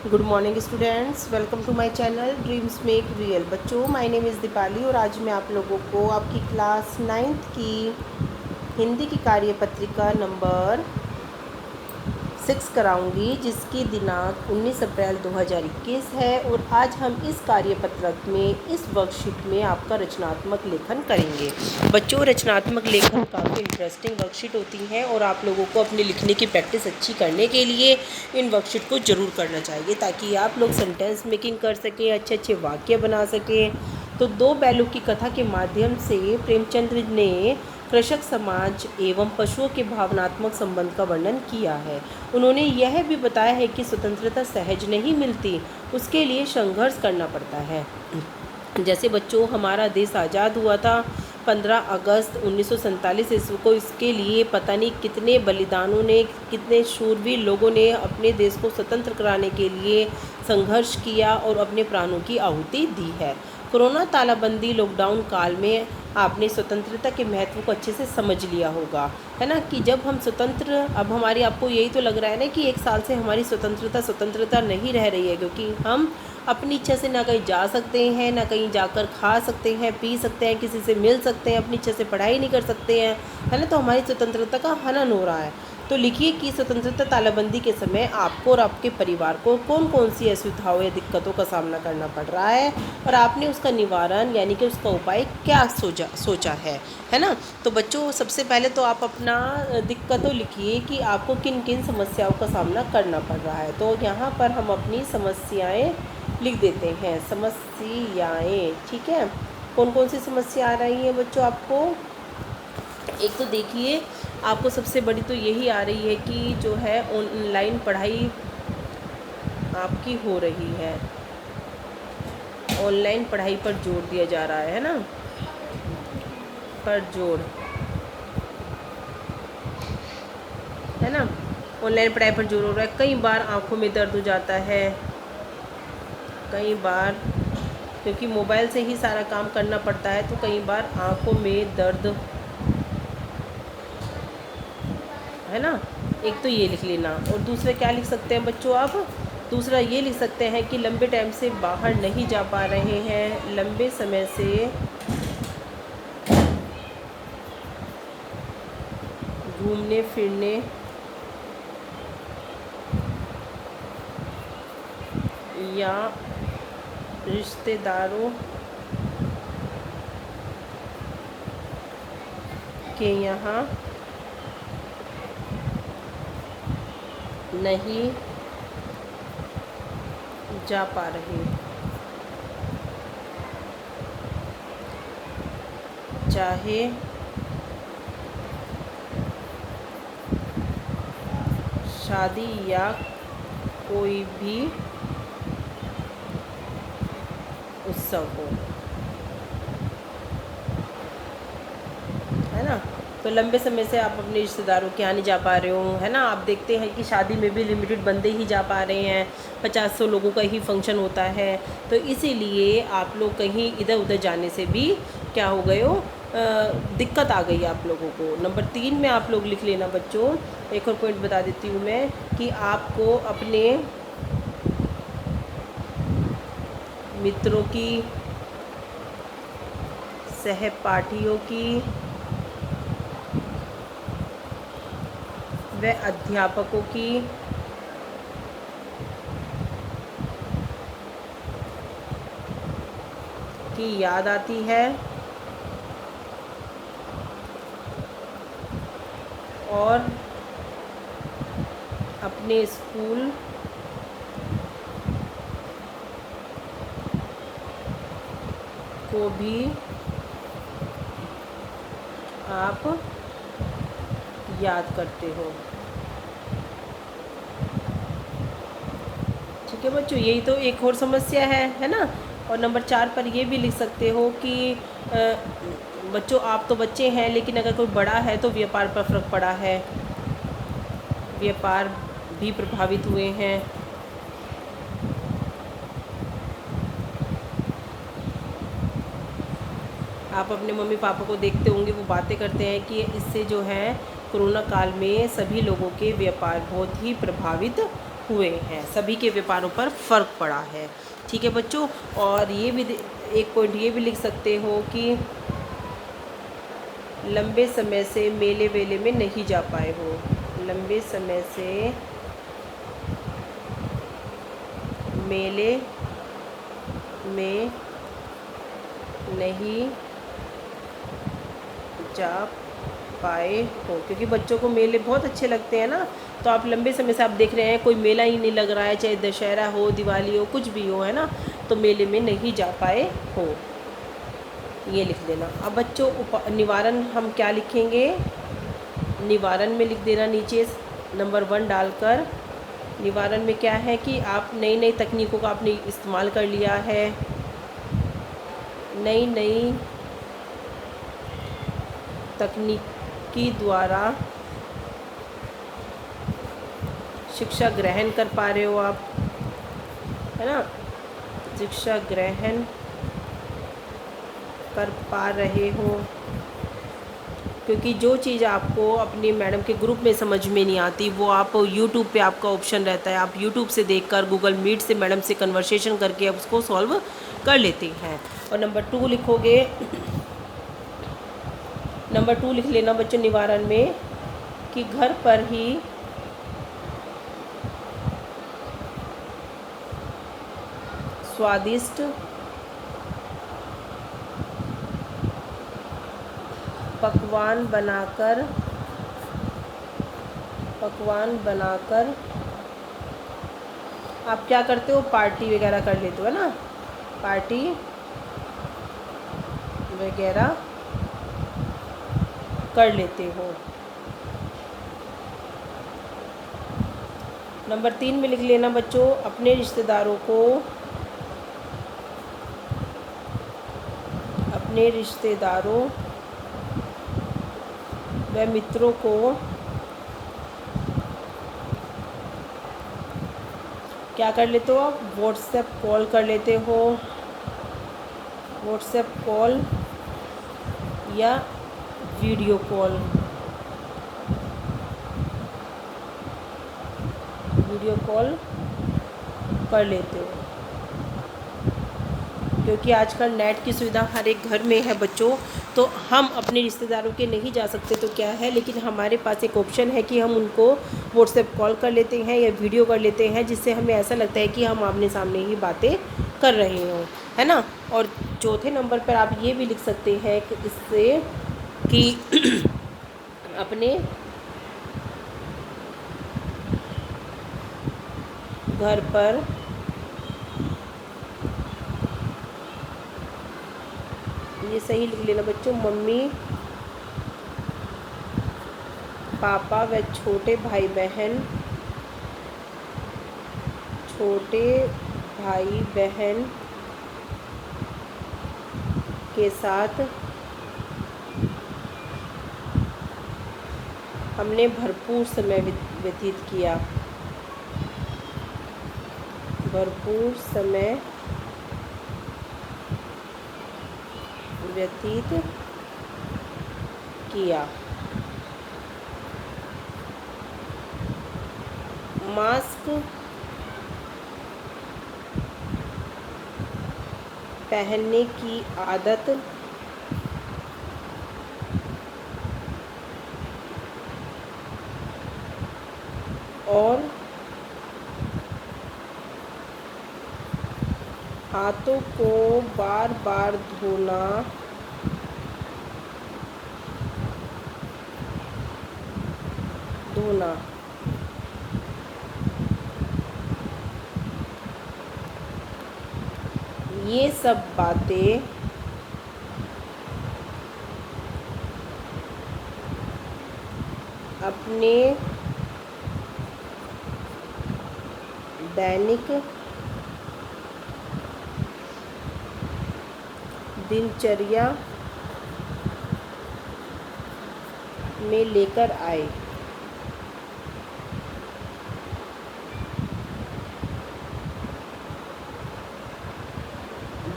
Good morning students, welcome to my channel dreams make real. बच्चों, my name is Deepali और आज मैं आप लोगों को आपकी क्लास 9th की हिंदी की कार्यपत्रिका नंबर 6 कराऊंगी, जिसकी दिनांक 19 अप्रैल 2021 है। और आज हम इस कार्यपत्रक में इस वर्कशीट में आपका रचनात्मक लेखन करेंगे। बच्चों, रचनात्मक लेखन काफ़ी इंटरेस्टिंग वर्कशीट होती है और आप लोगों को अपने लिखने की प्रैक्टिस अच्छी करने के लिए इन वर्कशीट को ज़रूर करना चाहिए, ताकि आप लोग सेंटेंस मेकिंग कर सकें, अच्छे अच्छे वाक्य बना सकें। तो दो बैलों की कथा के माध्यम से प्रेमचंद ने कृषक समाज एवं पशुओं के भावनात्मक संबंध का वर्णन किया है। उन्होंने यह भी बताया है कि स्वतंत्रता सहज नहीं मिलती, उसके लिए संघर्ष करना पड़ता है। जैसे बच्चों, हमारा देश आज़ाद हुआ था 15 अगस्त 1947 ईस्वी को। इसके लिए पता नहीं कितने बलिदानों ने, कितने शूरवीर लोगों ने अपने देश को स्वतंत्र कराने के लिए संघर्ष किया और अपने प्राणों की आहुति दी है। कोरोना तालाबंदी लॉकडाउन काल में आपने स्वतंत्रता के महत्व को अच्छे से समझ लिया होगा, है ना। कि जब हम स्वतंत्र, अब हमारी, आपको यही तो लग रहा है ना कि एक साल से हमारी स्वतंत्रता नहीं रह रही है, क्योंकि हम अपनी इच्छा से ना कहीं जा सकते हैं, ना कहीं जाकर खा सकते हैं, पी सकते हैं, किसी से मिल सकते हैं, अपनी इच्छा से पढ़ाई नहीं कर सकते हैं, है ना। तो हमारी स्वतंत्रता का हनन हो रहा है। तो लिखिए कि स्वतंत्रता तालाबंदी के समय आपको और आपके परिवार को कौन कौन सी असुविधाओं या दिक्कतों का सामना करना पड़ रहा है, और आपने उसका निवारण यानी कि उसका उपाय क्या सोचा है ना। तो बच्चों, सबसे पहले तो आप अपना दिक्कतों लिखिए कि आपको किन किन समस्याओं का सामना करना पड़ रहा है। तो यहाँ पर हम अपनी समस्याएं लिख देते हैं, समस्याएं, ठीक है। कौन कौन सी समस्या आ रही है बच्चों आपको? एक तो देखिए, आपको सबसे बड़ी तो यही आ रही है कि जो है ऑनलाइन पढ़ाई आपकी हो रही है, ऑनलाइन पढ़ाई पर जोर दिया जा रहा है ना, पर जोर, है ना। ऑनलाइन पढ़ाई पर जोर हो रहा है। कई बार आंखों में दर्द हो जाता है, कई बार, क्योंकि मोबाइल से ही सारा काम करना पड़ता है, तो कई बार आंखों में दर्द, है ना। एक तो ये लिख लेना। और दूसरा क्या लिख सकते हैं बच्चों आप? दूसरा ये लिख सकते हैं कि लंबे टाइम से बाहर नहीं जा पा रहे हैं, लंबे समय से घूमने फिरने या रिश्तेदारों के यहाँ नहीं जा पा रहे, चाहे शादी या कोई भी उत्सव हो, है ना। तो लंबे समय से आप अपने रिश्तेदारों के यहाँ नहीं जा पा रहे हो, है ना। आप देखते हैं कि शादी में भी लिमिटेड बंदे ही जा पा रहे हैं, 50-100 लोगों का ही फंक्शन होता है। तो इसीलिए आप लोग कहीं इधर उधर जाने से भी क्या हो गए हो, दिक्कत आ गई आप लोगों को। नंबर 3 में आप लोग लिख लेना बच्चों। एक और पॉइंट बता देती हूँ मैं कि आपको अपने मित्रों की, सहपाठियों की व अध्यापकों की याद आती है, और अपने स्कूल को भी आप याद करते हो। ठीक है बच्चों, यही तो एक और समस्या है ना। और नंबर 4 पर ये भी लिख सकते हो कि बच्चों, आप तो बच्चे हैं, लेकिन अगर कोई बड़ा है तो व्यापार पर फर्क पड़ा है, व्यापार भी प्रभावित हुए हैं। आप अपने मम्मी पापा को देखते होंगे, वो बातें करते हैं कि इससे जो है कोरोना काल में सभी लोगों के व्यापार बहुत ही प्रभावित हुए हैं, सभी के व्यापारों पर फ़र्क पड़ा है। ठीक है बच्चों, और ये भी एक पॉइंट ये भी लिख सकते हो कि लंबे समय से मेले वेले में नहीं जा पाए हो, लंबे समय से मेले में नहीं जा पाए हो, क्योंकि बच्चों को मेले बहुत अच्छे लगते हैं ना। तो आप लंबे समय से आप देख रहे हैं कोई मेला ही नहीं लग रहा है, चाहे दशहरा हो, दिवाली हो, कुछ भी हो, है ना, तो मेले में नहीं जा पाए हो, ये लिख देना। अब बच्चों निवारण हम क्या लिखेंगे, निवारण में लिख देना नीचे नंबर 1 डालकर। निवारण में क्या है कि आप नई नई तकनीकों का आपने इस्तेमाल कर लिया है, नई नई तकनीकी द्वारा शिक्षा ग्रहण कर पा रहे हो आप, है ना, शिक्षा ग्रहण कर पा रहे हो, क्योंकि जो चीज़ आपको अपनी मैडम के ग्रुप में समझ में नहीं आती वो आप यूट्यूब पे आपका ऑप्शन रहता है, आप यूट्यूब से देखकर गूगल मीट से मैडम से कन्वर्सेशन करके आप उसको सॉल्व कर लेते हैं। और नंबर 2 लिखोगे, नंबर 2 लिख लेना बच्चों निवारण में कि घर पर ही स्वादिष्ट पकवान बनाकर आप क्या करते हो, पार्टी वगैरह कर लेते हो, है ना, पार्टी वगैरह कर लेते हो। नंबर 3 में लिख लेना बच्चों अपने रिश्तेदारों व मित्रों को क्या कर लेते हो आप, व्हाट्सएप कॉल कर लेते हो, व्हाट्सएप कॉल या वीडियो कॉल कर लेते हो, क्योंकि आजकल नेट की सुविधा हर एक घर में है बच्चों। तो हम अपने रिश्तेदारों के नहीं जा सकते तो क्या है, लेकिन हमारे पास एक ऑप्शन है कि हम उनको व्हाट्सएप कॉल कर लेते हैं या वीडियो कर लेते हैं, जिससे हमें ऐसा लगता है कि हम आमने सामने ही बातें कर रहे हों, है ना। और चौथे नंबर पर आप ये भी लिख सकते हैं कि इससे कि अपने घर पर ये सही लिख लेना बच्चों, मम्मी पापा व छोटे भाई बहन के साथ हमने भरपूर समय व्यतीत किया, भरपूर समय व्यतीत किया। मास्क पहनने की आदत और हाथों को बार बार धोना ये सब बातें अपने दैनिक दिनचर्या में लेकर आए।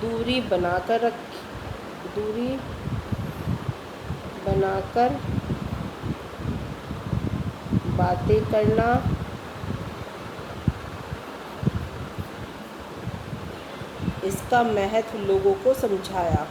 दूरी बनाकर बातें करना इसका महत्व लोगों को समझाया।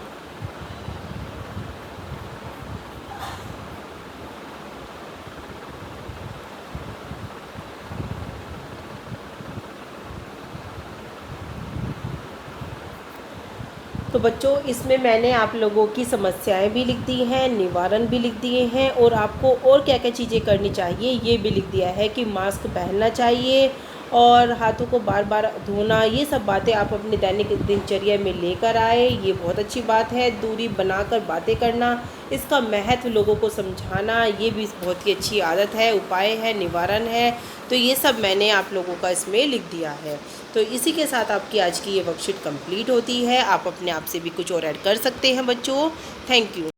तो बच्चों इसमें मैंने आप लोगों की समस्याएं भी लिख दी हैं, निवारण भी लिख दिए हैं, और आपको और क्या क्या चीज़ें करनी चाहिए ये भी लिख दिया है कि मास्क पहनना चाहिए और हाथों को बार बार धोना। ये सब बातें आप अपने दैनिक दिनचर्या में लेकर आए, ये बहुत अच्छी बात है। दूरी बनाकर बातें करना, इसका महत्व लोगों को समझाना, ये भी बहुत ही अच्छी आदत है, उपाय है, निवारण है। तो ये सब मैंने आप लोगों का इसमें लिख दिया है। तो इसी के साथ आपकी आज की ये वर्कशीट कंप्लीट होती है। आप अपने आप से भी कुछ और ऐड कर सकते हैं बच्चों। Thank you.